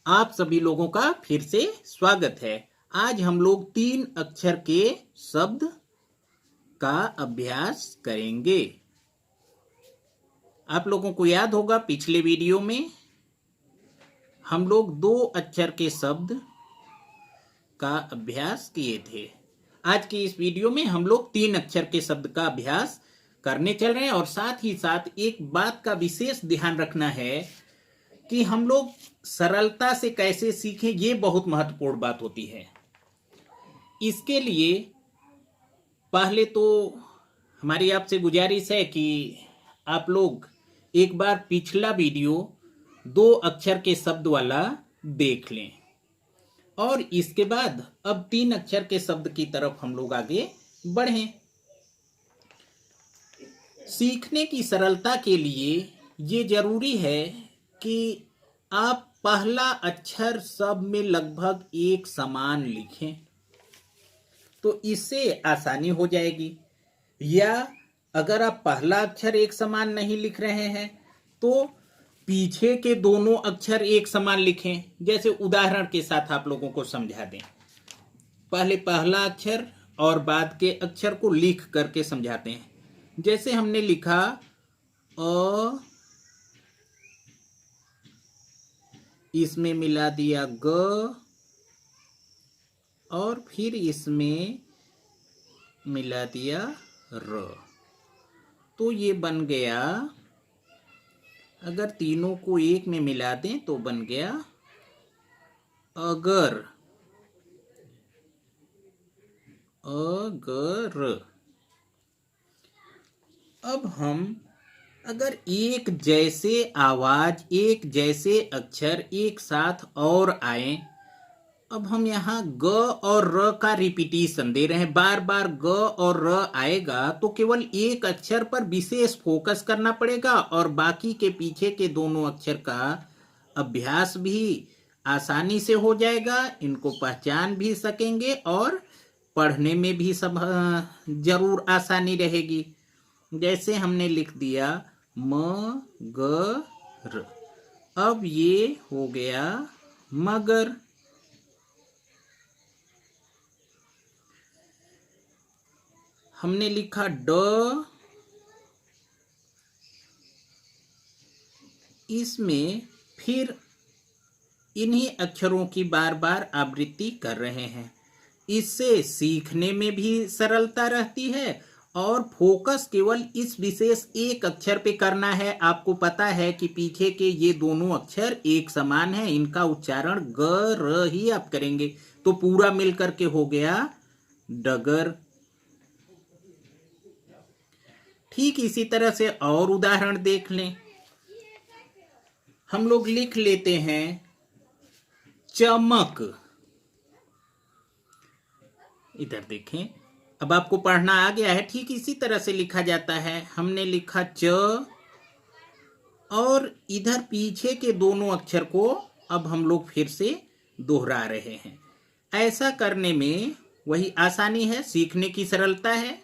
आप सभी लोगों का फिर से स्वागत है। आज हम लोग 3 अक्षर के शब्द का अभ्यास करेंगे। आप लोगों को याद होगा पिछले वीडियो में हम लोग 2 अक्षर के शब्द का अभ्यास किए थे। आज की इस वीडियो में हम लोग 3 अक्षर के शब्द का अभ्यास करने चल रहे हैं और साथ ही साथ एक बात का विशेष ध्यान रखना है कि हम लोग सरलता से कैसे सीखें, ये बहुत महत्वपूर्ण बात होती है। इसके लिए पहले तो हमारी आपसे गुजारिश है कि आप लोग एक बार पिछला वीडियो 2 अक्षर के शब्द वाला देख लें और इसके बाद अब 3 अक्षर के शब्द की तरफ हम लोग आगे बढ़ें। सीखने की सरलता के लिए ये जरूरी है कि आप पहला अक्षर सब में लगभग एक समान लिखें, तो इससे आसानी हो जाएगी। या अगर आप पहला अक्षर एक समान नहीं लिख रहे हैं तो पीछे के दोनों अक्षर एक समान लिखें। जैसे उदाहरण के साथ आप लोगों को समझा दें, पहले पहला अक्षर और बाद के अक्षर को लिख करके समझाते हैं। जैसे हमने लिखा अ, इसमें मिला दिया ग और फिर इसमें मिला दिया र, तो ये बन गया, अगर तीनों को एक में मिला दें तो बन गया अगर। अगर अब हम अगर एक जैसे आवाज, एक जैसे अक्षर एक साथ और आए, अब हम यहाँ ग और र का रिपीटिशन दे रहे हैं, बार बार ग और र आएगा तो केवल एक अक्षर पर विशेष फोकस करना पड़ेगा और बाकी के पीछे के दोनों अक्षर का अभ्यास भी आसानी से हो जाएगा। इनको पहचान भी सकेंगे और पढ़ने में भी सब जरूर आसानी रहेगी। जैसे हमने लिख दिया मगर, अब ये हो गया मगर। हमने लिखा ड, इसमें फिर इन्हीं अक्षरों की बार बार आवृत्ति कर रहे हैं। इससे सीखने में भी सरलता रहती है और फोकस केवल इस विशेष एक अक्षर पे करना है। आपको पता है कि पीछे के ये दोनों अक्षर एक समान है, इनका उच्चारण ग र ही आप करेंगे, तो पूरा मिलकर के हो गया डगर। ठीक इसी तरह से और उदाहरण देख लें। हम लोग लिख लेते हैं चमक। इधर देखें, अब आपको पढ़ना आ गया है। ठीक इसी तरह से लिखा जाता है। हमने लिखा च और इधर पीछे के दोनों अक्षर को अब हम लोग फिर से दोहरा रहे हैं। ऐसा करने में वही आसानी है, सीखने की सरलता है।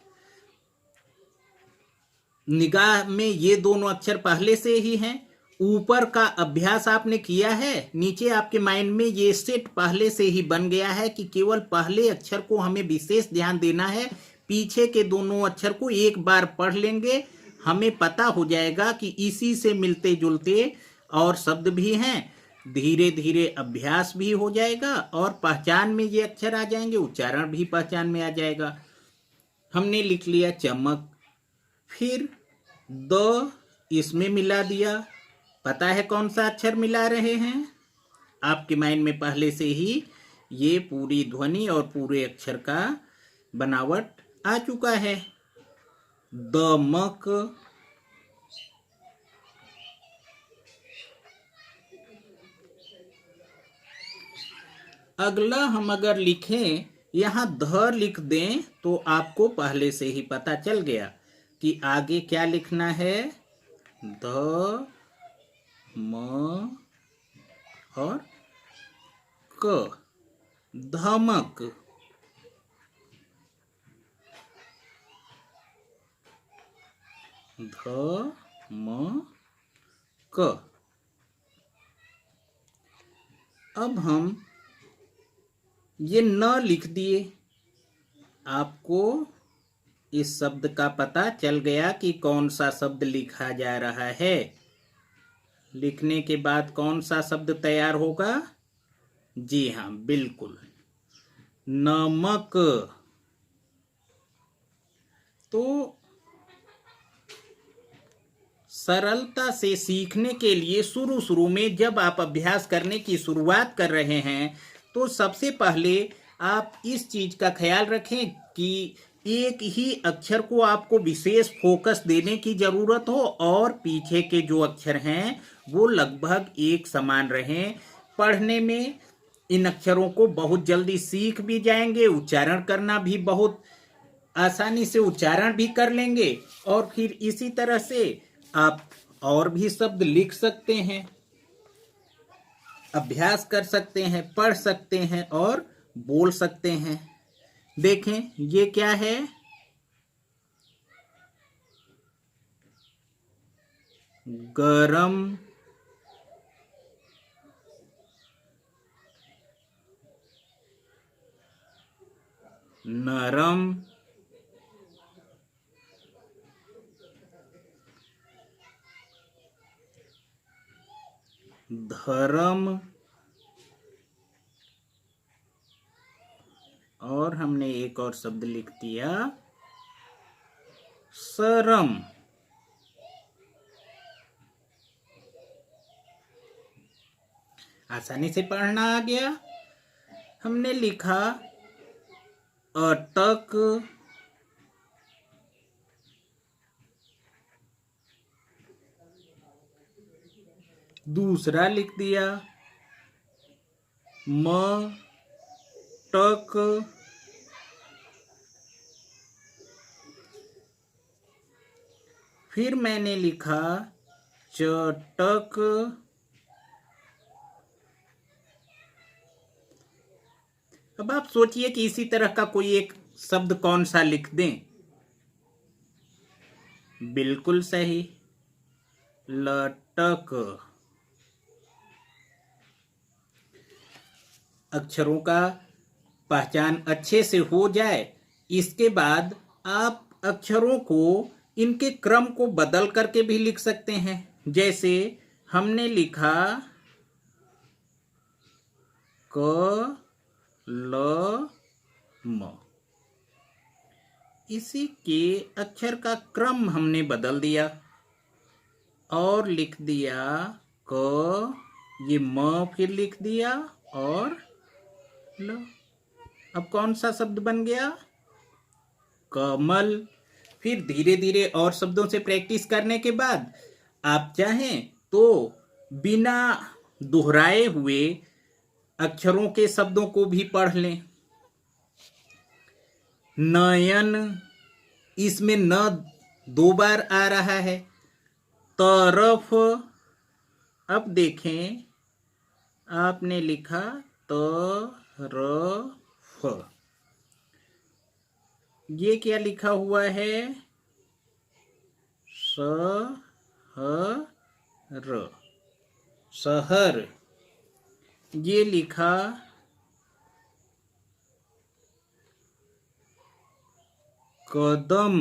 निगाह में ये दोनों अक्षर पहले से ही हैं, ऊपर का अभ्यास आपने किया है, नीचे आपके माइंड में ये सेट पहले से ही बन गया है कि केवल पहले अक्षर को हमें विशेष ध्यान देना है, पीछे के दोनों अक्षर को एक बार पढ़ लेंगे, हमें पता हो जाएगा कि इसी से मिलते जुलते और शब्द भी हैं। धीरे धीरे अभ्यास भी हो जाएगा और पहचान में ये अक्षर आ जाएंगे, उच्चारण भी पहचान में आ जाएगा। हमने लिख लिया चमक, फिर द इसमें मिला दिया। पता है कौन सा अक्षर मिला रहे हैं? आपके माइंड में पहले से ही ये पूरी ध्वनि और पूरे अक्षर का बनावट आ चुका है। दमक। अगला हम अगर लिखें, यहां ध लिख दें तो आपको पहले से ही पता चल गया कि आगे क्या लिखना है। ध म और क, धमक। ध म क। अब हम ये न लिख दिए। आपको इस शब्द का पता चल गया कि कौन सा शब्द लिखा जा रहा है। लिखने के बाद कौन सा शब्द तैयार होगा? जी हाँ, बिल्कुल, नमक। तो सरलता से सीखने के लिए शुरू में जब आप अभ्यास करने की शुरुआत कर रहे हैं तो सबसे पहले आप इस चीज का ख्याल रखें कि एक ही अक्षर को आपको विशेष फोकस देने की जरूरत हो और पीछे के जो अक्षर हैं वो लगभग एक समान रहें। पढ़ने में इन अक्षरों को बहुत जल्दी सीख भी जाएंगे, उच्चारण करना भी बहुत आसानी से उच्चारण भी कर लेंगे और फिर इसी तरह से आप और भी शब्द लिख सकते हैं, अभ्यास कर सकते हैं, पढ़ सकते हैं और बोल सकते हैं। देखें ये क्या है? गरम, नरम, धर्म और हमने एक और शब्द लिख दिया शरम। आसानी से पढ़ना आ गया। हमने लिखा अटक, दूसरा लिख दिया मटक, फिर मैंने लिखा चटक, अब आप सोचिए कि इसी तरह का कोई एक शब्द कौन सा लिख दें। बिल्कुल सही, लटक। अक्षरों का पहचान अच्छे से हो जाए, इसके बाद आप अक्षरों को इनके क्रम को बदल करके भी लिख सकते हैं। जैसे हमने लिखा क ल म, इसी के अक्षर का क्रम हमने बदल दिया और लिख दिया क, ये म फिर लिख दिया और ल। अब कौन सा शब्द बन गया? कमल। फिर धीरे धीरे और शब्दों से प्रैक्टिस करने के बाद आप चाहें तो बिना दोहराए हुए अक्षरों के शब्दों को भी पढ़ लें। नयन, इसमें न 2 बार आ रहा है। तरफ, अब देखें आपने लिखा तरफ, ये क्या लिखा हुआ है? शहर, शहर। ये लिखा कदम,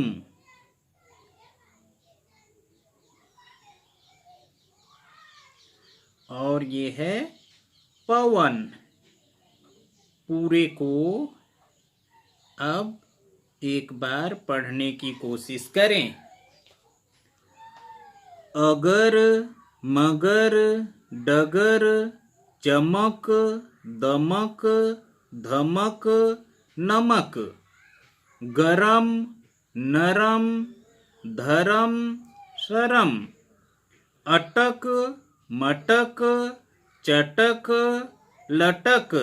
और ये है पवन। पूरे को अब एक बार पढ़ने की कोशिश करें। अगर, मगर, डगर, चमक, दमक, धमक, नमक, गरम, नरम, धरम, शरम, अटक, मटक, चटक, लटक,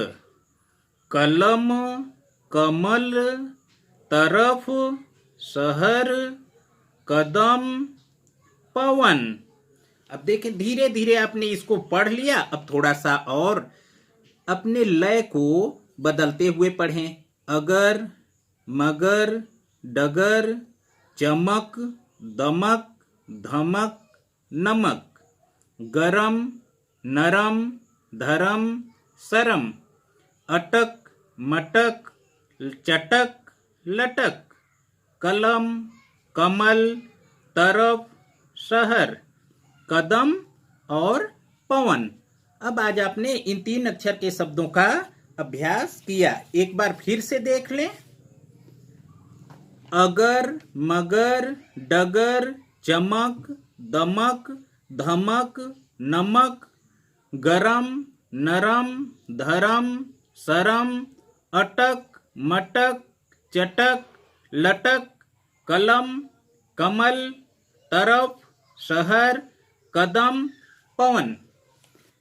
कलम, कमल, तरफ, शहर, कदम, पवन। अब देखें धीरे धीरे आपने इसको पढ़ लिया। अब थोड़ा सा और अपने लय को बदलते हुए पढ़ें। अगर, मगर, डगर, चमक, दमक, धमक, नमक, गरम, नरम, धरम, शरम, अटक, मटक, चटक, लटक, कलम, कमल, तरफ, शहर, कदम और पवन। अब आज आपने इन 3 अक्षर के शब्दों का अभ्यास किया। एक बार फिर से देख लें। अगर, मगर, डगर, चमक, दमक, धमक, नमक, गरम, नरम, धरम, सरम, अटक, मटक, चटक, लटक, कलम, कमल, तरफ, शहर, कदम, पवन।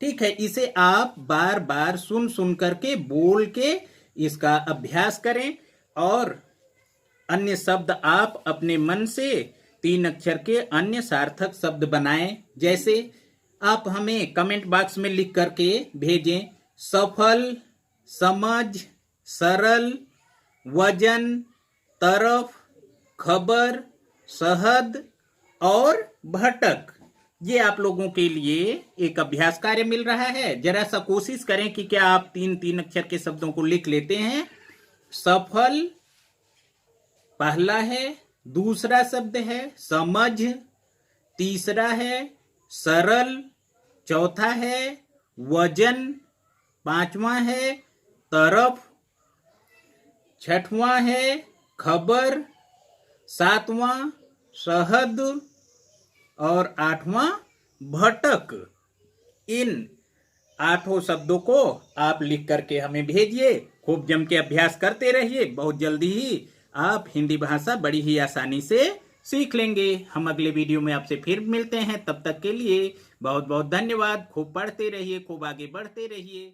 ठीक है, इसे आप बार बार सुन सुन करके बोल के इसका अभ्यास करें और अन्य शब्द आप अपने मन से 3 अक्षर के अन्य सार्थक शब्द बनाएं। जैसे आप हमें कमेंट बॉक्स में लिख करके भेजें। सफल, समझ, सरल, वजन, तरफ, खबर, शहद और भटक। ये आप लोगों के लिए एक अभ्यास कार्य मिल रहा है। जरा सा कोशिश करें कि क्या आप 3 अक्षर के शब्दों को लिख लेते हैं। सफल पहला है, दूसरा शब्द है समझ, तीसरा है सरल, चौथा है वजन, पांचवा है तरफ, छठवां है खबर, सातवां शहद और 8वां भटक। इन 8 शब्दों को आप लिख करके हमें भेजिए। खूब जम के अभ्यास करते रहिए। बहुत जल्दी ही आप हिंदी भाषा बड़ी ही आसानी से सीख लेंगे। हम अगले वीडियो में आपसे फिर मिलते हैं। तब तक के लिए बहुत बहुत धन्यवाद। खूब पढ़ते रहिए, खूब आगे बढ़ते रहिए।